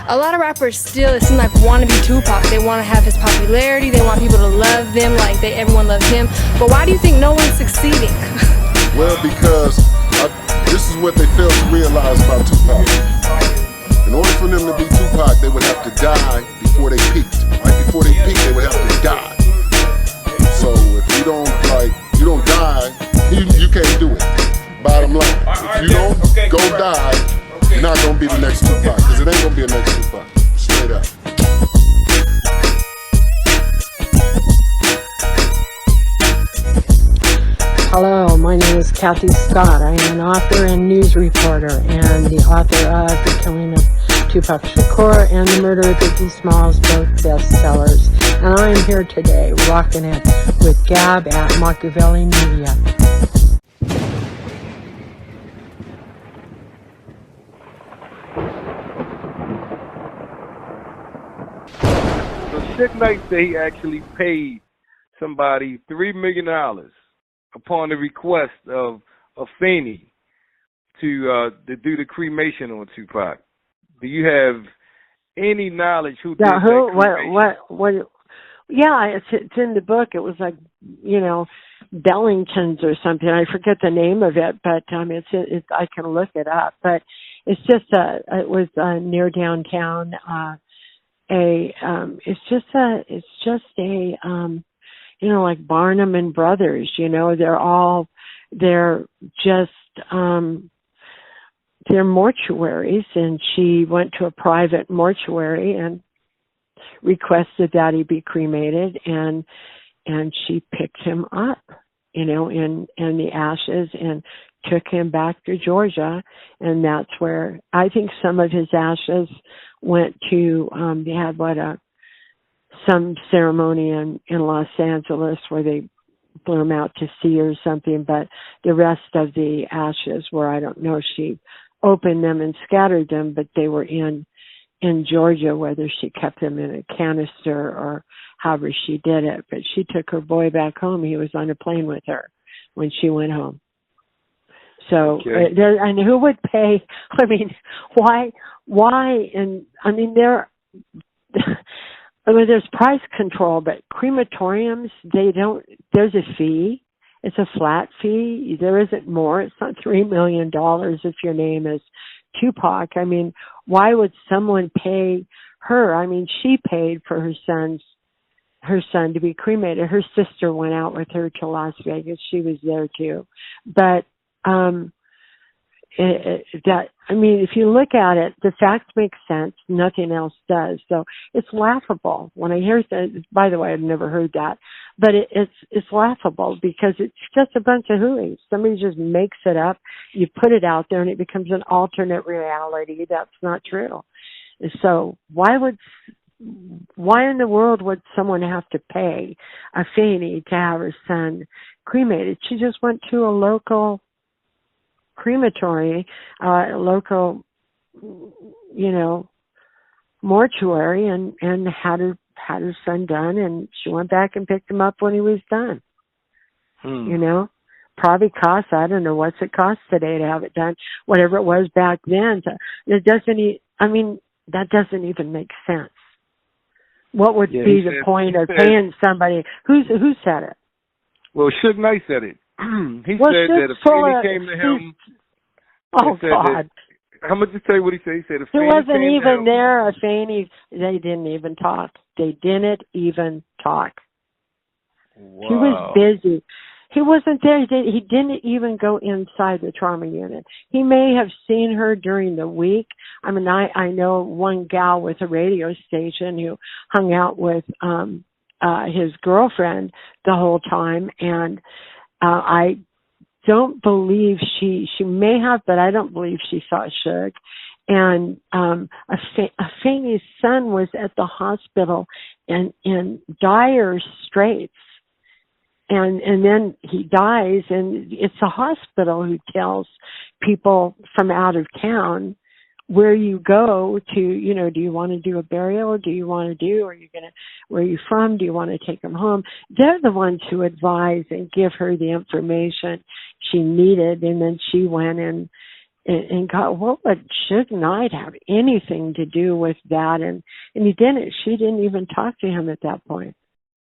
A lot of rappers still, it seems like, want to be Tupac. They want to have his popularity. They want people to love them like everyone loves him. But why do you think no one's succeeding? Well, because this is what they fail to realize about Tupac. In order for them to be Tupac, they would have to die before they peaked. Right before they peaked, they would have to die. So if you don't die, you can't do it. Bottom line, if you don't go die, you're not gonna be the next Tupac, because it ain't gonna be a next Tupac. Straight up. Hello, my name is Kathy Scott. I am an author and news reporter, and the author of The Killing of Tupac Shakur and The Murder of Biggie Smalls, both bestsellers. And I am here today rocking it with Gab at MAKAVELI Media. So Suge Knight said he actually paid somebody $3 million upon the request of Afeni to do the cremation on Tupac. Do you have any knowledge who did that cremation? What? Yeah, it's in the book. It was like, Bellington's or something. I forget the name of it, but it's I can look it up. But it's just it was near downtown. It's just like Barnum and Brothers. They're mortuaries, and she went to a private mortuary and requested that he be cremated, and she picked him up, in the ashes, and took him back to Georgia, and that's where I think some of his ashes went to. They had some ceremony in Los Angeles where they blew him out to sea or something, but the rest of the ashes were, I don't know if she opened them and scattered them, but they were in Georgia, whether she kept them in a canister or however she did it. But she took her boy back home. He was on a plane with her when she went home. So, okay. And who would pay? I mean, why? And I mean, there's price control, but crematoriums, there's a fee. It's a flat fee. There isn't more. It's not $3 million if your name is Tupac. I mean, why would someone pay her? I mean, she paid for her son to be cremated. Her sister went out with her to Las Vegas. She was there too. But if you look at it, the facts make sense. Nothing else does. So it's laughable when I hear that. By the way, I've never heard that, but it's laughable because it's just a bunch of hooey. Somebody just makes it up. You put it out there, and it becomes an alternate reality. That's not true. So why in the world would someone have to pay Afeni to have her son cremated? She just went to a local crematory, local, mortuary, and had her son done, and she went back and picked him up when he was done. Probably cost, I don't know what's it cost today to have it done, whatever it was back then. That doesn't even make sense. What would be the point of paying somebody? Who said it? Well, Suge Knight said it. He said that if Afeni came to him. Oh, God. I'm going to just tell you what he said. He said if he wasn't even there. Afeni, they didn't even talk. They didn't even talk. Wow. He was busy. He wasn't there. He didn't even go inside the trauma unit. He may have seen her during the week. I mean, I know one gal with a radio station who hung out with his girlfriend the whole time, and I don't believe she may have, but I don't believe she saw Suge. And Afeni's son was at the hospital in dire straits. And then he dies, and it's the hospital who tells people from out of town where you go to, do you want to do a burial? Do you want to where are you from? Do you want to take them home? They're the ones who advise and give her the information she needed. And then she went And God, what would Suge Knight have anything to do with that? And he didn't. She didn't even talk to him at that point.